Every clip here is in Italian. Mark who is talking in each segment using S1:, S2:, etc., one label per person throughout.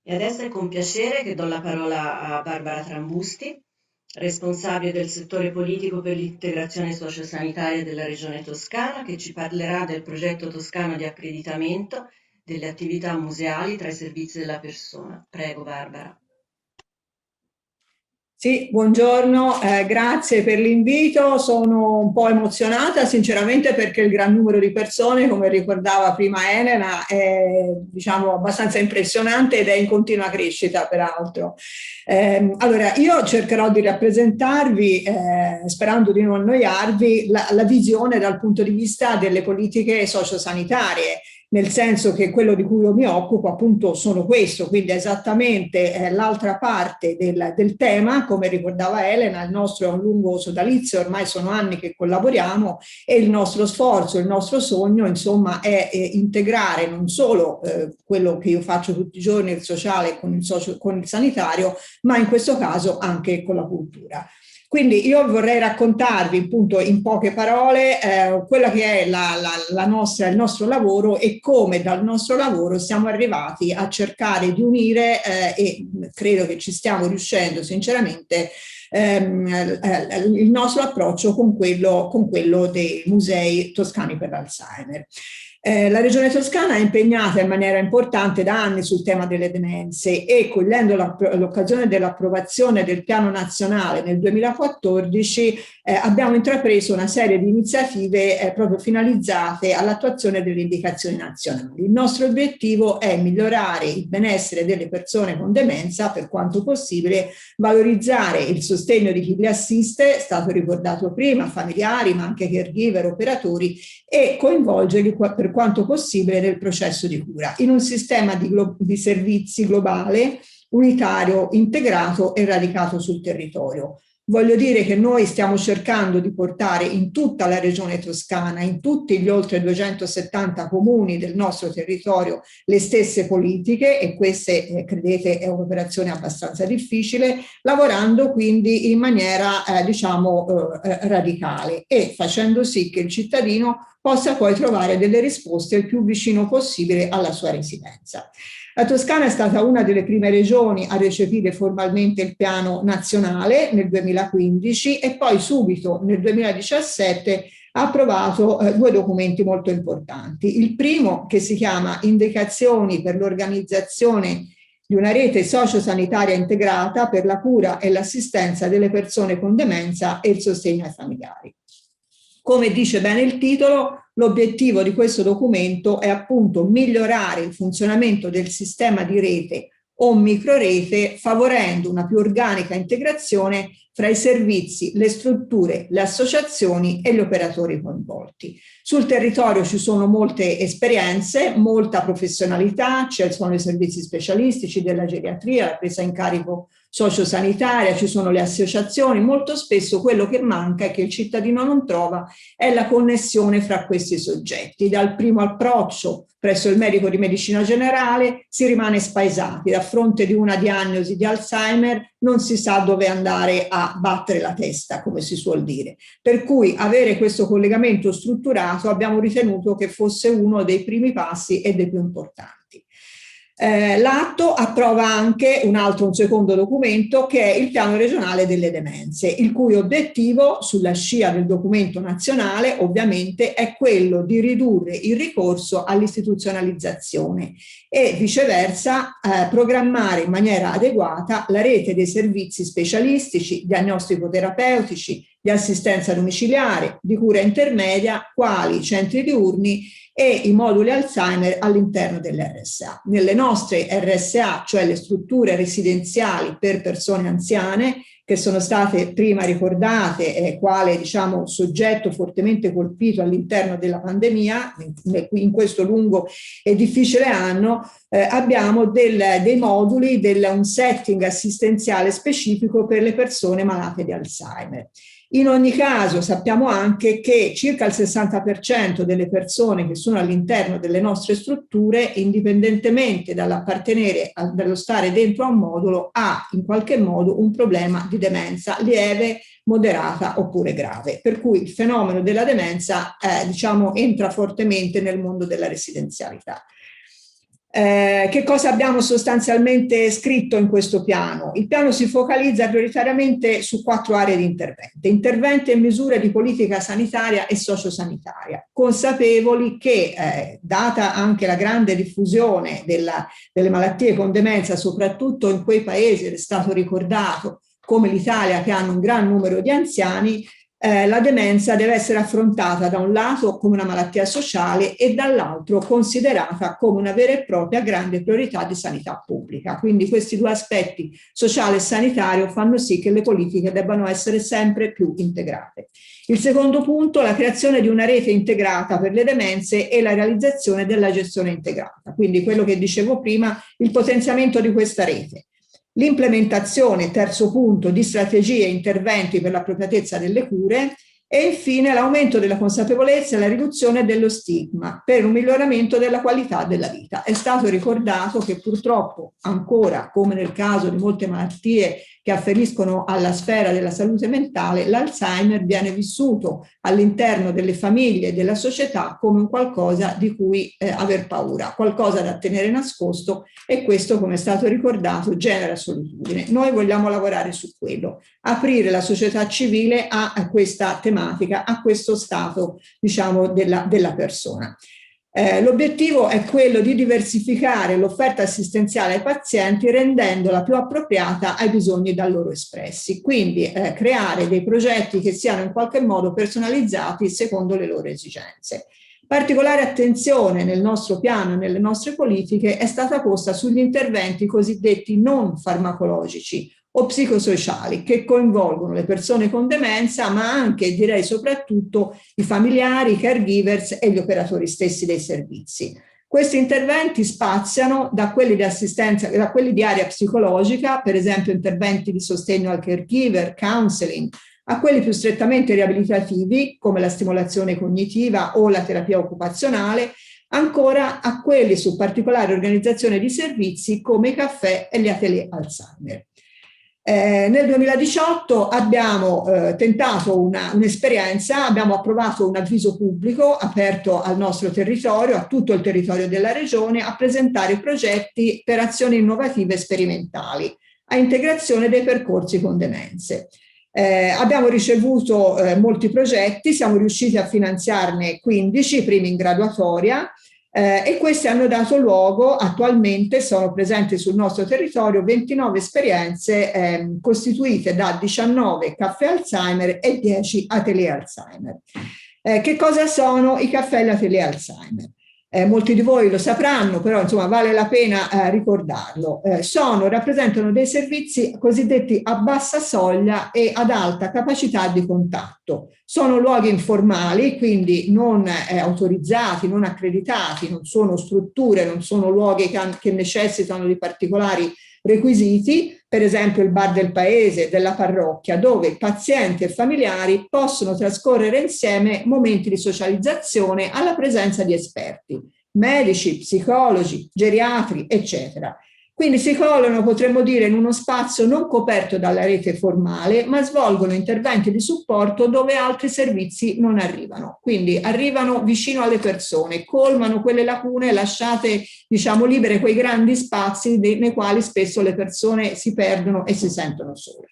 S1: E adesso è con piacere che do la parola a Barbara Trambusti, responsabile del settore politico per l'integrazione sociosanitaria della Regione Toscana, che ci parlerà del progetto toscano di accreditamento delle attività museali tra i servizi della persona. Prego, Barbara.
S2: Sì, buongiorno, grazie per l'invito. Sono un po' emozionata sinceramente perché il gran numero di persone, come ricordava prima Elena, è diciamo abbastanza impressionante ed è in continua crescita peraltro. Allora, io cercherò di rappresentarvi, sperando di non annoiarvi, la visione dal punto di vista delle politiche sociosanitarie, nel senso che quello di cui io mi occupo appunto sono questo, quindi esattamente l'altra parte del tema, come ricordava Elena, il nostro è un lungo sodalizio, ormai sono anni che collaboriamo e il nostro sforzo, il nostro sogno insomma è integrare non solo quello che io faccio tutti i giorni, il sociale con il sanitario, ma in questo caso anche con la cultura. Quindi io vorrei raccontarvi appunto in poche parole quella che è il nostro lavoro e come dal nostro lavoro siamo arrivati a cercare di unire e credo che ci stiamo riuscendo sinceramente il nostro approccio con quello dei musei toscani per l'Alzheimer. La Regione Toscana è impegnata in maniera importante da anni sul tema delle demenze e cogliendo l'occasione dell'approvazione del Piano Nazionale nel 2014 abbiamo intrapreso una serie di iniziative proprio finalizzate all'attuazione delle indicazioni nazionali. Il nostro obiettivo è migliorare il benessere delle persone con demenza per quanto possibile, valorizzare il sostegno di chi li assiste, è stato ricordato prima, familiari ma anche caregiver, operatori, e coinvolgerli per quanto possibile nel processo di cura, in un sistema di servizi globale, unitario, integrato e radicato sul territorio. Voglio dire che noi stiamo cercando di portare in tutta la regione toscana, in tutti gli oltre 270 comuni del nostro territorio, le stesse politiche e queste, credete, è un'operazione abbastanza difficile, lavorando quindi in maniera, radicale e facendo sì che il cittadino possa poi trovare delle risposte il più vicino possibile alla sua residenza. La Toscana è stata una delle prime regioni a recepire formalmente il piano nazionale nel 2015 e poi subito nel 2017 ha approvato due documenti molto importanti. Il primo, che si chiama Indicazioni per l'organizzazione di una rete sociosanitaria integrata per la cura e l'assistenza delle persone con demenza e il sostegno ai familiari. Come dice bene il titolo, l'obiettivo di questo documento è appunto migliorare il funzionamento del sistema di rete o microrete, favorendo una più organica integrazione fra i servizi, le strutture, le associazioni e gli operatori coinvolti. Sul territorio ci sono molte esperienze, molta professionalità, ci sono i servizi specialistici della geriatria, la presa in carico sociosanitaria, ci sono le associazioni, molto spesso quello che manca e che il cittadino non trova è la connessione fra questi soggetti. Dal primo approccio presso il medico di medicina generale si rimane spaesati, a fronte di una diagnosi di Alzheimer non si sa dove andare a battere la testa, come si suol dire. Per cui avere questo collegamento strutturato abbiamo ritenuto che fosse uno dei primi passi e dei più importanti. L'atto approva anche un secondo documento che è il piano regionale delle demenze, il cui obiettivo, sulla scia del documento nazionale, ovviamente è quello di ridurre il ricorso all'istituzionalizzazione e viceversa programmare in maniera adeguata la rete dei servizi specialistici, diagnostico-terapeutici, di assistenza domiciliare, di cura intermedia, quali centri diurni e i moduli Alzheimer all'interno dell'RSA. Nelle nostre RSA, cioè le strutture residenziali per persone anziane, che sono state prima ricordate quale diciamo, soggetto fortemente colpito all'interno della pandemia, in questo lungo e difficile anno, abbiamo dei moduli, un setting assistenziale specifico per le persone malate di Alzheimer. In ogni caso sappiamo anche che circa il 60% delle persone che sono all'interno delle nostre strutture, indipendentemente dall'appartenere, dallo stare dentro a un modulo, ha in qualche modo un problema di demenza lieve, moderata oppure grave. Per cui il fenomeno della demenza diciamo, entra fortemente nel mondo della residenzialità. Che cosa abbiamo sostanzialmente scritto in questo piano? Il piano si focalizza prioritariamente su 4 aree di intervento: interventi e misure di politica sanitaria e sociosanitaria, consapevoli che, data anche la grande diffusione delle malattie con demenza, soprattutto in quei paesi, ed è stato ricordato, come l'Italia, che hanno un gran numero di anziani, la demenza deve essere affrontata da un lato come una malattia sociale e dall'altro considerata come una vera e propria grande priorità di sanità pubblica. Quindi questi 2 aspetti, sociale e sanitario, fanno sì che le politiche debbano essere sempre più integrate. Il secondo punto, la creazione di una rete integrata per le demenze e la realizzazione della gestione integrata. Quindi quello che dicevo prima, il potenziamento di questa rete. L'implementazione, terzo punto, di strategie e interventi per l'appropriatezza delle cure e infine l'aumento della consapevolezza e la riduzione dello stigma per un miglioramento della qualità della vita. È stato ricordato che purtroppo ancora, come nel caso di molte malattie che afferiscono alla sfera della salute mentale, l'Alzheimer viene vissuto all'interno delle famiglie e della società come un qualcosa di cui aver paura, qualcosa da tenere nascosto, e questo, come è stato ricordato, genera solitudine. Noi vogliamo lavorare su quello, aprire la società civile a questa tematica, a questo stato, diciamo, della persona. L'obiettivo è quello di diversificare l'offerta assistenziale ai pazienti rendendola più appropriata ai bisogni da loro espressi, quindi creare dei progetti che siano in qualche modo personalizzati secondo le loro esigenze. Particolare attenzione nel nostro piano e nelle nostre politiche è stata posta sugli interventi cosiddetti non farmacologici o psicosociali, che coinvolgono le persone con demenza, ma anche, direi soprattutto, i familiari, i caregivers e gli operatori stessi dei servizi. Questi interventi spaziano da quelli di assistenza, da quelli di area psicologica, per esempio interventi di sostegno al caregiver, counseling, a quelli più strettamente riabilitativi, come la stimolazione cognitiva o la terapia occupazionale, ancora a quelli su particolare organizzazione di servizi come i caffè e gli atelier Alzheimer. Nel 2018 abbiamo tentato un'esperienza, abbiamo approvato un avviso pubblico aperto al nostro territorio, a tutto il territorio della regione, a presentare progetti per azioni innovative e sperimentali a integrazione dei percorsi con demenze. Abbiamo ricevuto molti progetti, siamo riusciti a finanziarne 15, i primi in graduatoria, e questi hanno dato luogo, attualmente sono presenti sul nostro territorio 29 esperienze costituite da 19 caffè Alzheimer e 10 atelier Alzheimer. Che cosa sono i caffè e gli atelier Alzheimer? Molti di voi lo sapranno, però insomma vale la pena ricordarlo. Rappresentano dei servizi cosiddetti a bassa soglia e ad alta capacità di contatto. Sono luoghi informali, quindi non autorizzati, non accreditati, non sono strutture, non sono luoghi che necessitano di particolari requisiti, per esempio il bar del paese, della parrocchia, dove pazienti e familiari possono trascorrere insieme momenti di socializzazione alla presenza di esperti, medici, psicologi, geriatri, eccetera. Quindi si collocano, potremmo dire, in uno spazio non coperto dalla rete formale, ma svolgono interventi di supporto dove altri servizi non arrivano. Quindi arrivano vicino alle persone, colmano quelle lacune lasciate, diciamo, libere, quei grandi spazi nei quali spesso le persone si perdono e si sentono sole.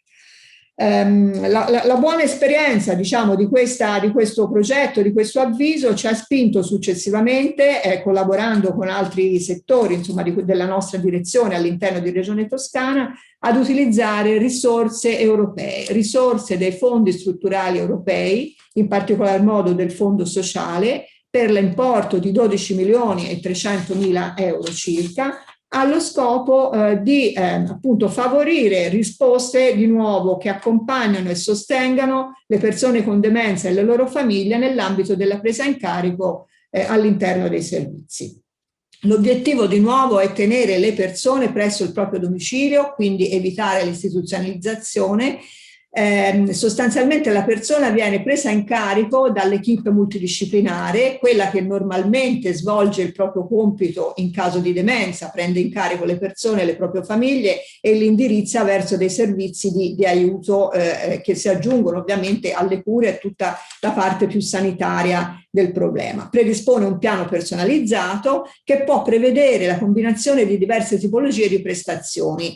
S2: La buona esperienza, diciamo, di questo progetto, di questo avviso, ci ha spinto successivamente, collaborando con altri settori, insomma, della nostra direzione all'interno di Regione Toscana, ad utilizzare risorse europee, risorse dei fondi strutturali europei, in particolar modo del Fondo Sociale, per l'importo di 12.300.000 euro circa, allo scopo di appunto favorire risposte di nuovo che accompagnano e sostengano le persone con demenza e le loro famiglie nell'ambito della presa in carico all'interno dei servizi. L'obiettivo di nuovo è tenere le persone presso il proprio domicilio, quindi evitare l'istituzionalizzazione, Sostanzialmente la persona viene presa in carico dall'equipe multidisciplinare, quella che normalmente svolge il proprio compito in caso di demenza, prende in carico le persone, le proprie famiglie e li indirizza verso dei servizi di aiuto che si aggiungono ovviamente alle cure e tutta la parte più sanitaria del problema. Predispone un piano personalizzato che può prevedere la combinazione di diverse tipologie di prestazioni,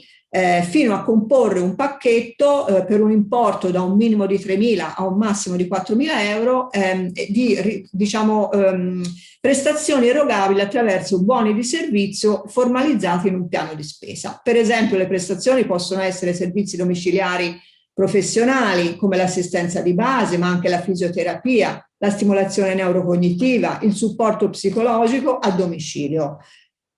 S2: fino a comporre un pacchetto per un importo da un minimo di 3.000 a un massimo di 4.000 euro di prestazioni erogabili attraverso buoni di servizio formalizzati in un piano di spesa. Per esempio, le prestazioni possono essere servizi domiciliari professionali come l'assistenza di base, ma anche la fisioterapia, la stimolazione neurocognitiva, il supporto psicologico a domicilio.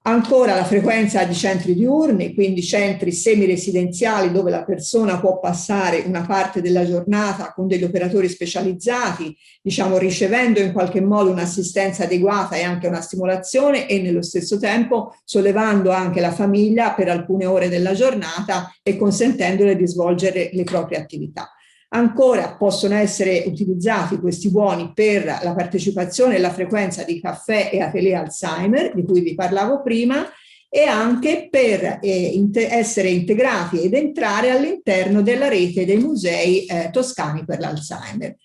S2: Ancora la frequenza di centri diurni, quindi centri semiresidenziali dove la persona può passare una parte della giornata con degli operatori specializzati, diciamo ricevendo in qualche modo un'assistenza adeguata e anche una stimolazione e nello stesso tempo sollevando anche la famiglia per alcune ore della giornata e consentendole di svolgere le proprie attività. Ancora possono essere utilizzati questi buoni per la partecipazione e la frequenza di caffè e atelier Alzheimer, di cui vi parlavo prima, e anche per essere integrati ed entrare all'interno della rete dei musei toscani per l'Alzheimer.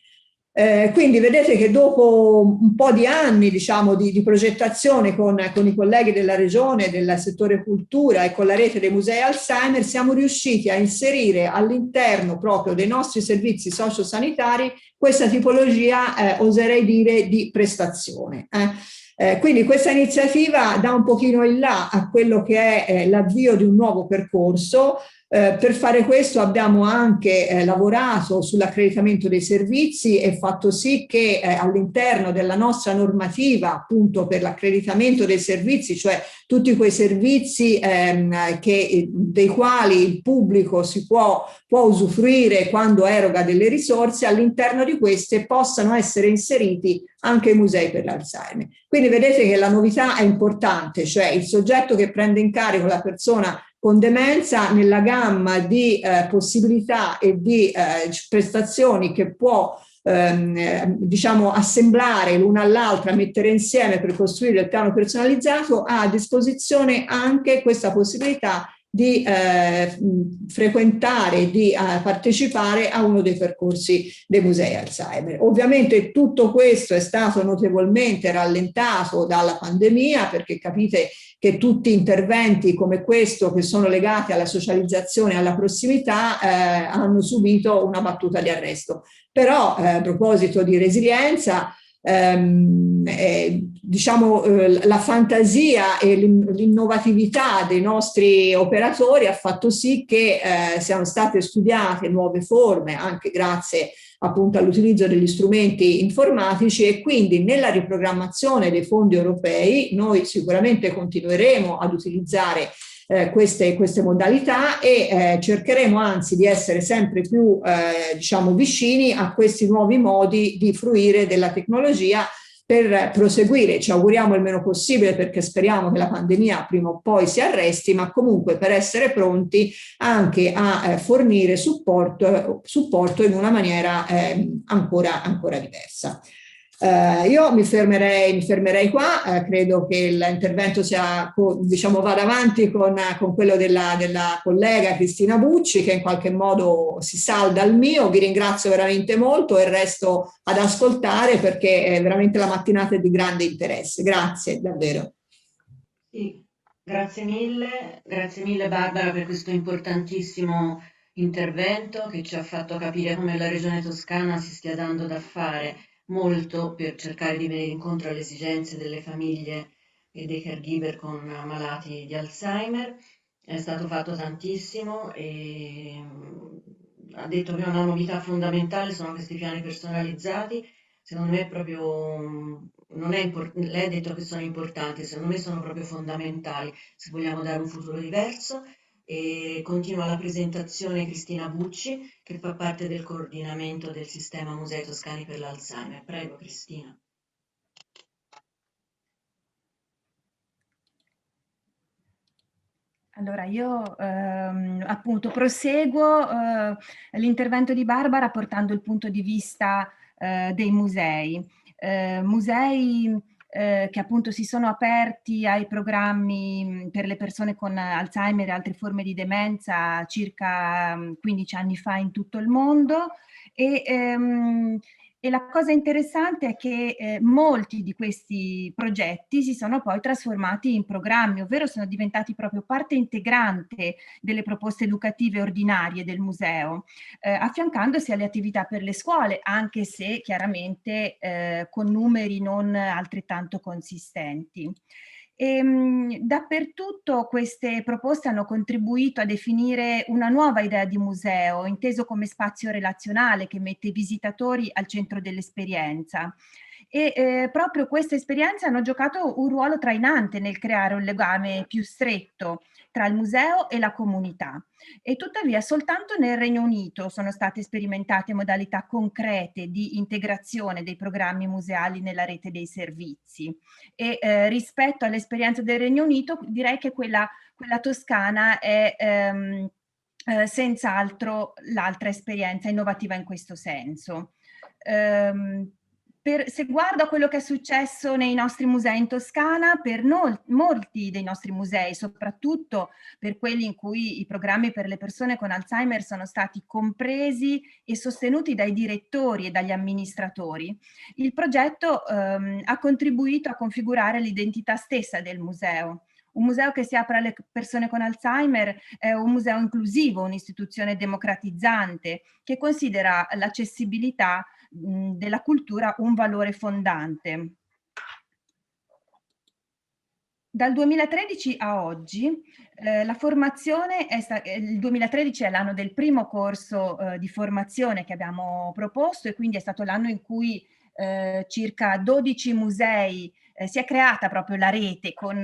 S2: Quindi vedete che dopo un po' di anni diciamo, di progettazione con i colleghi della regione, del settore cultura e con la rete dei musei Alzheimer siamo riusciti a inserire all'interno proprio dei nostri servizi sociosanitari questa tipologia, oserei dire, di prestazione. Quindi questa iniziativa dà un pochino in là a quello che è l'avvio di un nuovo percorso. Per fare questo abbiamo anche lavorato sull'accreditamento dei servizi e fatto sì che all'interno della nostra normativa appunto per l'accreditamento dei servizi, cioè tutti quei servizi dei quali il pubblico si può usufruire quando eroga delle risorse, all'interno di queste possano essere inseriti anche i musei per l'Alzheimer. Quindi vedete che la novità è importante, cioè il soggetto che prende in carico la persona con demenza nella gamma di possibilità e di prestazioni che può diciamo assemblare l'una all'altra, mettere insieme per costruire il piano personalizzato, ha a disposizione anche questa possibilità di frequentare, di partecipare a uno dei percorsi dei musei Alzheimer. Ovviamente tutto questo è stato notevolmente rallentato dalla pandemia, perché capite che tutti interventi come questo che sono legati alla socializzazione e alla prossimità hanno subito una battuta di arresto. Però a proposito di resilienza, diciamo la fantasia e l'innovatività dei nostri operatori ha fatto sì che siano state studiate nuove forme anche grazie appunto all'utilizzo degli strumenti informatici e quindi nella riprogrammazione dei fondi europei noi sicuramente continueremo ad utilizzare queste modalità e cercheremo anzi di essere sempre più diciamo vicini a questi nuovi modi di fruire della tecnologia per proseguire. Ci auguriamo il meno possibile perché speriamo che la pandemia prima o poi si arresti, ma comunque per essere pronti anche a fornire supporto in una maniera ancora diversa. Io mi fermerei qua, credo che l'intervento diciamo, vada avanti con quello della collega Cristina Bucci che in qualche modo si salda al mio. Vi ringrazio veramente molto e resto ad ascoltare perché è veramente la mattinata è di grande interesse. Grazie davvero.
S1: Sì, grazie mille Barbara per questo importantissimo intervento che ci ha fatto capire come la Regione Toscana si stia dando da fare molto per cercare di venire incontro alle esigenze delle famiglie e dei caregiver con malati di Alzheimer. È stato fatto tantissimo e ha detto che una novità fondamentale sono questi piani personalizzati. Secondo me è proprio, non è lei ha detto che sono importanti, secondo me sono proprio fondamentali se vogliamo dare un futuro diverso. E continua la presentazione Cristina Bucci, che fa parte del coordinamento del sistema Musei Toscani per l'Alzheimer. Prego, Cristina.
S3: Allora io appunto proseguo l'intervento di Barbara portando il punto di vista dei musei. Musei che appunto si sono aperti ai programmi per le persone con Alzheimer e altre forme di demenza circa 15 anni fa in tutto il mondo e, e la cosa interessante è che molti di questi progetti si sono poi trasformati in programmi, ovvero sono diventati proprio parte integrante delle proposte educative ordinarie del museo, affiancandosi alle attività per le scuole, anche se chiaramente con numeri non altrettanto consistenti. Dappertutto queste proposte hanno contribuito a definire una nuova idea di museo, inteso come spazio relazionale che mette i visitatori al centro dell'esperienza. E proprio queste esperienze hanno giocato un ruolo trainante nel creare un legame più stretto tra il museo e la comunità. E tuttavia soltanto nel Regno Unito sono state sperimentate modalità concrete di integrazione dei programmi museali nella rete dei servizi. E rispetto all'esperienza del Regno Unito direi che quella toscana è senz'altro l'altra esperienza innovativa in questo senso. Se guardo a quello che è successo nei nostri musei in Toscana, per molti dei nostri musei, soprattutto per quelli in cui i programmi per le persone con Alzheimer sono stati compresi e sostenuti dai direttori e dagli amministratori, il progetto ha contribuito a configurare l'identità stessa del museo. Un museo che si apre alle persone con Alzheimer è un museo inclusivo, un'istituzione democratizzante che considera l'accessibilità della cultura un valore fondante. Dal 2013 a oggi la formazione il 2013 è l'anno del primo corso di formazione che abbiamo proposto e quindi è stato l'anno in cui circa 12 musei, si è creata proprio la rete con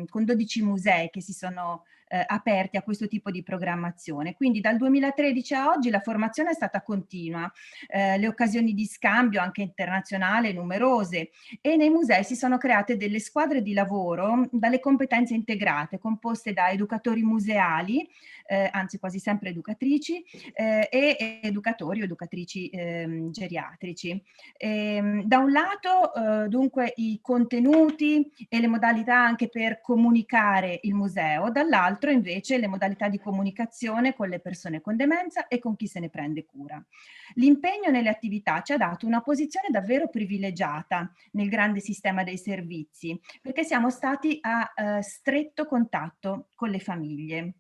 S3: 12 musei che si sono aperti a questo tipo di programmazione. Quindi dal 2013 a oggi la formazione è stata continua, le occasioni di scambio anche internazionale numerose e nei musei si sono create delle squadre di lavoro dalle competenze integrate, composte da educatori museali, anzi quasi sempre educatrici, e educatori o educatrici geriatrici. Da un lato dunque i contenuti e le modalità anche per comunicare il museo, dall'altro invece le modalità di comunicazione con le persone con demenza e con chi se ne prende cura. L'impegno nelle attività ci ha dato una posizione davvero privilegiata nel grande sistema dei servizi, perché siamo stati a stretto contatto con le famiglie.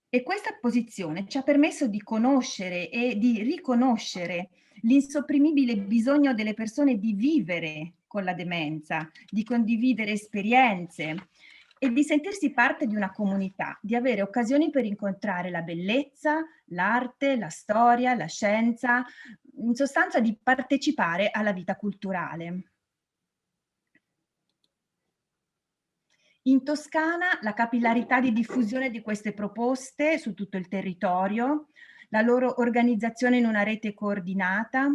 S3: E questa posizione ci ha permesso di conoscere e di riconoscere l'insopprimibile bisogno delle persone di vivere con la demenza, di condividere esperienze e di sentirsi parte di una comunità, di avere occasioni per incontrare la bellezza, l'arte, la storia, la scienza, in sostanza di partecipare alla vita culturale. In Toscana la capillarità di diffusione di queste proposte su tutto il territorio, la loro organizzazione in una rete coordinata,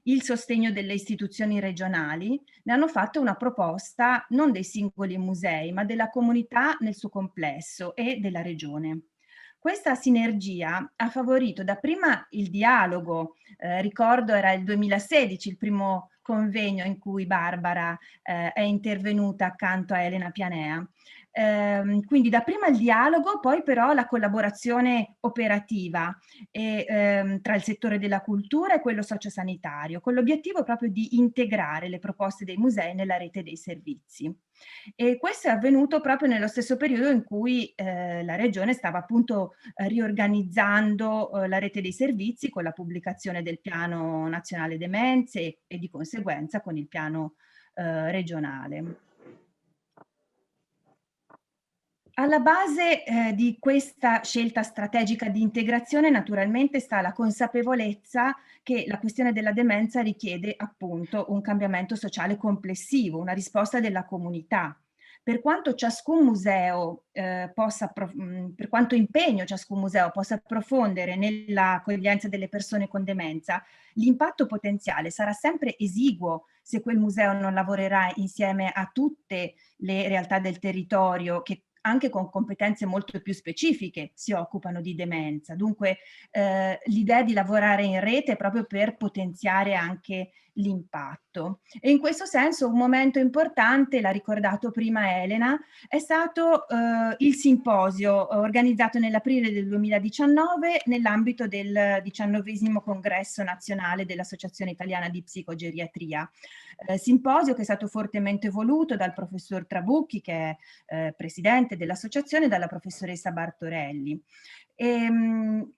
S3: il sostegno delle istituzioni regionali ne hanno fatto una proposta non dei singoli musei, ma della comunità nel suo complesso e della regione. Questa sinergia ha favorito dapprima il dialogo, ricordo era il 2016 il primo convegno in cui Barbara è intervenuta accanto a Elena Pianea. Quindi dapprima il dialogo, poi però la collaborazione operativa tra il settore della cultura e quello sociosanitario, con l'obiettivo proprio di integrare le proposte dei musei nella rete dei servizi. E questo è avvenuto proprio nello stesso periodo in cui la Regione stava appunto riorganizzando la rete dei servizi con la pubblicazione del Piano Nazionale Demenze e di conseguenza con il piano regionale. Alla base di questa scelta strategica di integrazione naturalmente sta la consapevolezza che la questione della demenza richiede appunto un cambiamento sociale complessivo, una risposta della comunità. Per quanto ciascun museo per quanto impegno ciascun museo possa approfondere nell'accoglienza delle persone con demenza, l'impatto potenziale sarà sempre esiguo se quel museo non lavorerà insieme a tutte le realtà del territorio che anche con competenze molto più specifiche si occupano di demenza. Dunque l'idea di lavorare in rete è proprio per potenziare anche l'impatto. E in questo senso un momento importante, l'ha ricordato prima Elena, è stato il simposio organizzato nell'aprile del 2019 nell'ambito del 19° congresso nazionale dell'Associazione Italiana di Psicogeriatria. Simposio che è stato fortemente voluto dal professor Trabucchi, che è presidente dell'associazione, e dalla professoressa Bartorelli.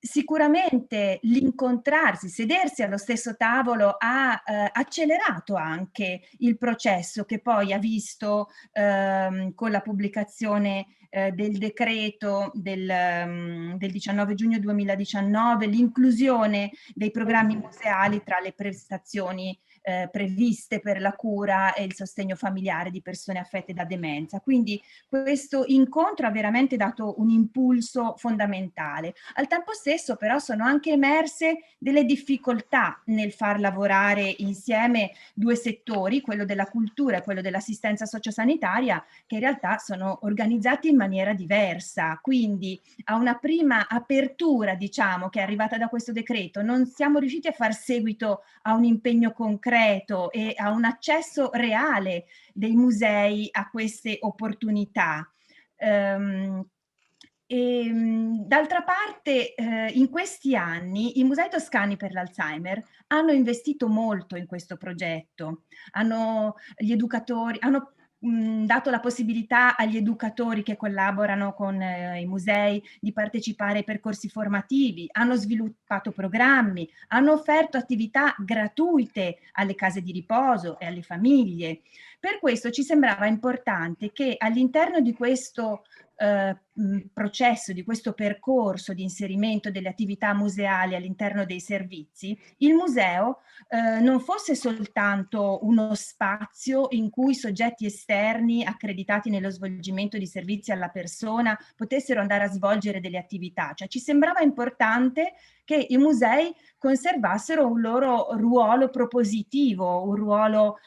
S3: Sicuramente l'incontrarsi, sedersi allo stesso tavolo ha accelerato anche il processo che poi ha visto con la pubblicazione del decreto del 19 giugno 2019 l'inclusione dei programmi museali tra le prestazioni previste per la cura e il sostegno familiare di persone affette da demenza. Quindi questo incontro ha veramente dato un impulso fondamentale. Al tempo stesso però sono anche emerse delle difficoltà nel far lavorare insieme due settori, quello della cultura e quello dell'assistenza sociosanitaria, che in realtà sono organizzati in maniera diversa. Quindi a una prima apertura, diciamo, che è arrivata da questo decreto, non siamo riusciti a far seguito a un impegno concreto e a un accesso reale dei musei a queste opportunità. D'altra parte, in questi anni i Musei Toscani per l'Alzheimer hanno investito molto in questo progetto. Gli educatori hanno dato la possibilità agli educatori che collaborano con i musei di partecipare ai percorsi formativi, hanno sviluppato programmi, hanno offerto attività gratuite alle case di riposo e alle famiglie. Per questo ci sembrava importante che all'interno di questo processo, di questo percorso di inserimento delle attività museali all'interno dei servizi, il museo non fosse soltanto uno spazio in cui soggetti esterni accreditati nello svolgimento di servizi alla persona potessero andare a svolgere delle attività. Cioè ci sembrava importante che i musei conservassero un loro ruolo propositivo, un ruolo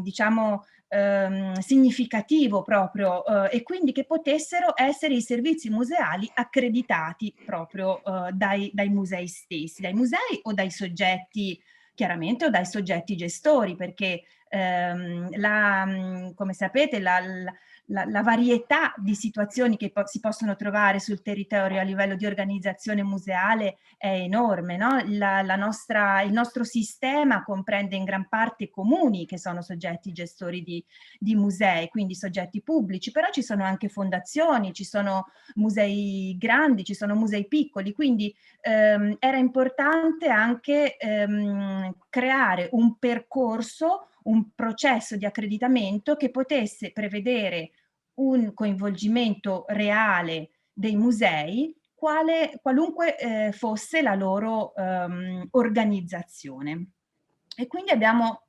S3: diciamo significativo proprio e quindi che potessero essere i servizi museali accreditati proprio dai musei stessi, dai musei o dai soggetti chiaramente o dai soggetti gestori, perché come sapete la varietà di situazioni che si possono trovare sul territorio a livello di organizzazione museale è enorme, no? Il nostro sistema comprende in gran parte comuni che sono soggetti gestori di musei, quindi soggetti pubblici, però ci sono anche fondazioni, ci sono musei grandi, ci sono musei piccoli, quindi era importante anche creare un percorso, un processo di accreditamento che potesse prevedere un coinvolgimento reale dei musei, qualunque fosse la loro organizzazione. E quindi abbiamo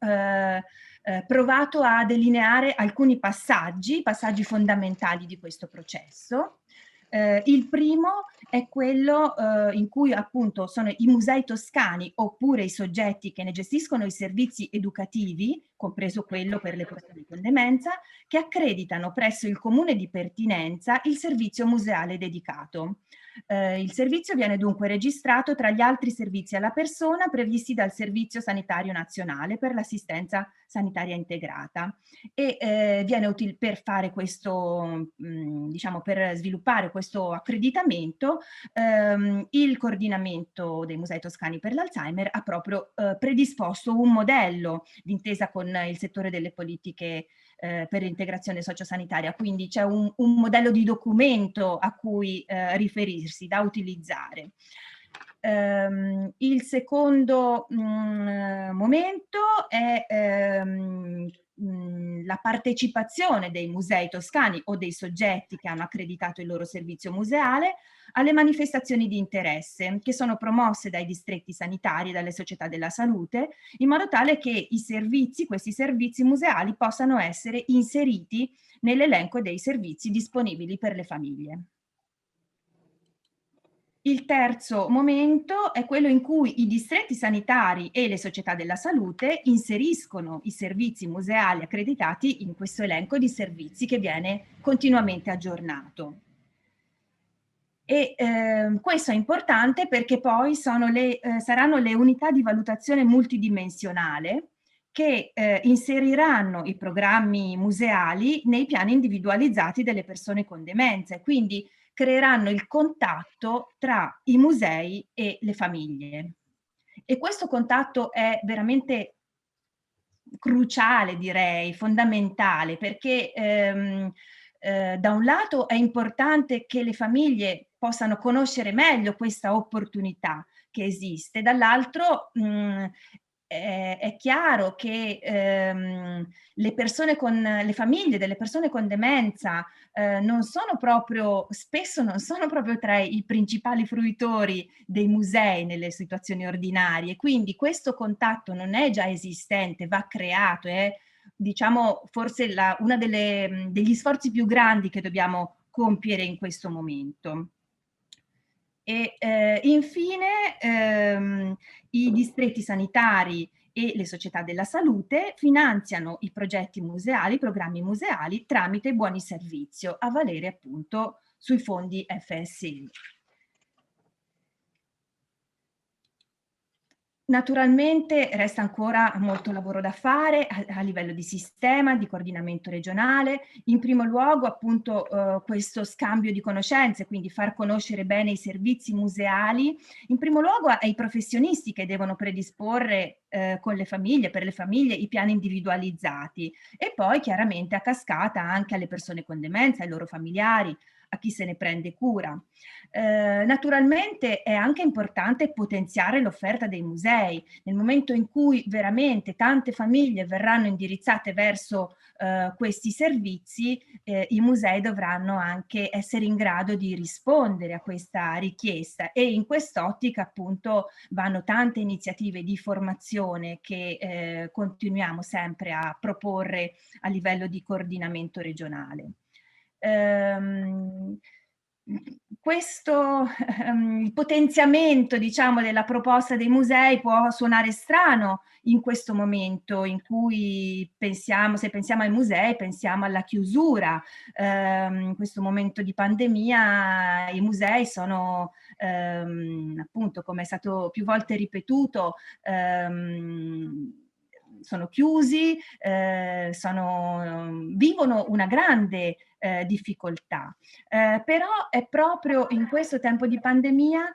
S3: provato a delineare alcuni passaggi fondamentali di questo processo. Il primo è quello in cui appunto sono i musei toscani oppure i soggetti che ne gestiscono i servizi educativi, compreso quello per le persone con demenza, che accreditano presso il comune di pertinenza il servizio museale dedicato. Il servizio viene dunque registrato tra gli altri servizi alla persona previsti dal Servizio Sanitario Nazionale per l'assistenza sanitaria integrata e viene utile per fare questo, diciamo, per sviluppare questo accreditamento, il coordinamento dei Musei Toscani per l'Alzheimer ha proprio predisposto un modello d'intesa con il settore delle politiche per l'integrazione sociosanitaria, quindi c'è un modello di documento a cui riferirsi, da utilizzare. Il secondo momento è la partecipazione dei musei toscani o dei soggetti che hanno accreditato il loro servizio museale alle manifestazioni di interesse che sono promosse dai distretti sanitari e dalle società della salute, in modo tale che questi servizi museali possano essere inseriti nell'elenco dei servizi disponibili per le famiglie. Il terzo momento è quello in cui i distretti sanitari e le società della salute inseriscono i servizi museali accreditati in questo elenco di servizi che viene continuamente aggiornato. E questo è importante perché poi saranno le unità di valutazione multidimensionale che inseriranno i programmi museali nei piani individualizzati delle persone con demenza e quindi creeranno il contatto tra i musei e le famiglie. E questo contatto è veramente cruciale, direi, fondamentale, perché da un lato è importante che le famiglie possano conoscere meglio questa opportunità che esiste, dall'altro è chiaro che le famiglie delle persone con demenza spesso non sono proprio tra i principali fruitori dei musei nelle situazioni ordinarie, quindi questo contatto non è già esistente, va creato, è diciamo forse uno degli sforzi più grandi che dobbiamo compiere in questo momento. E infine i distretti sanitari e le società della salute finanziano i progetti museali, i programmi museali tramite buoni servizio a valere appunto sui fondi FSI. Naturalmente resta ancora molto lavoro da fare a livello di sistema, di coordinamento regionale. In primo luogo appunto questo scambio di conoscenze, quindi far conoscere bene i servizi museali, in primo luogo ai professionisti che devono predisporre con le famiglie, per le famiglie, i piani individualizzati e poi chiaramente a cascata anche alle persone con demenza, ai loro familiari, a chi se ne prende cura. Naturalmente è anche importante potenziare l'offerta dei musei. Nel momento in cui veramente tante famiglie verranno indirizzate verso questi servizi, i musei dovranno anche essere in grado di rispondere a questa richiesta e in quest'ottica appunto vanno tante iniziative di formazione che continuiamo sempre a proporre a livello di coordinamento regionale. Questo il potenziamento, diciamo, della proposta dei musei può suonare strano in questo momento in cui se pensiamo ai musei, pensiamo alla chiusura. In questo momento di pandemia i musei sono appunto, come è stato più volte ripetuto, sono chiusi, vivono una grande difficoltà. Però è proprio in questo tempo di pandemia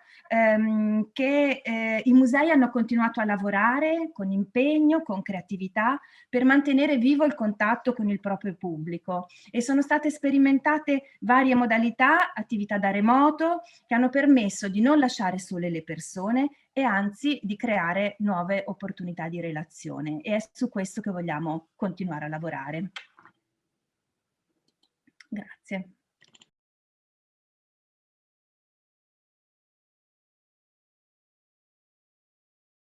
S3: che i musei hanno continuato a lavorare con impegno, con creatività, per mantenere vivo il contatto con il proprio pubblico e sono state sperimentate varie modalità, attività da remoto, che hanno permesso di non lasciare sole le persone e anzi di creare nuove opportunità di relazione. E è su questo che vogliamo continuare a lavorare. Grazie.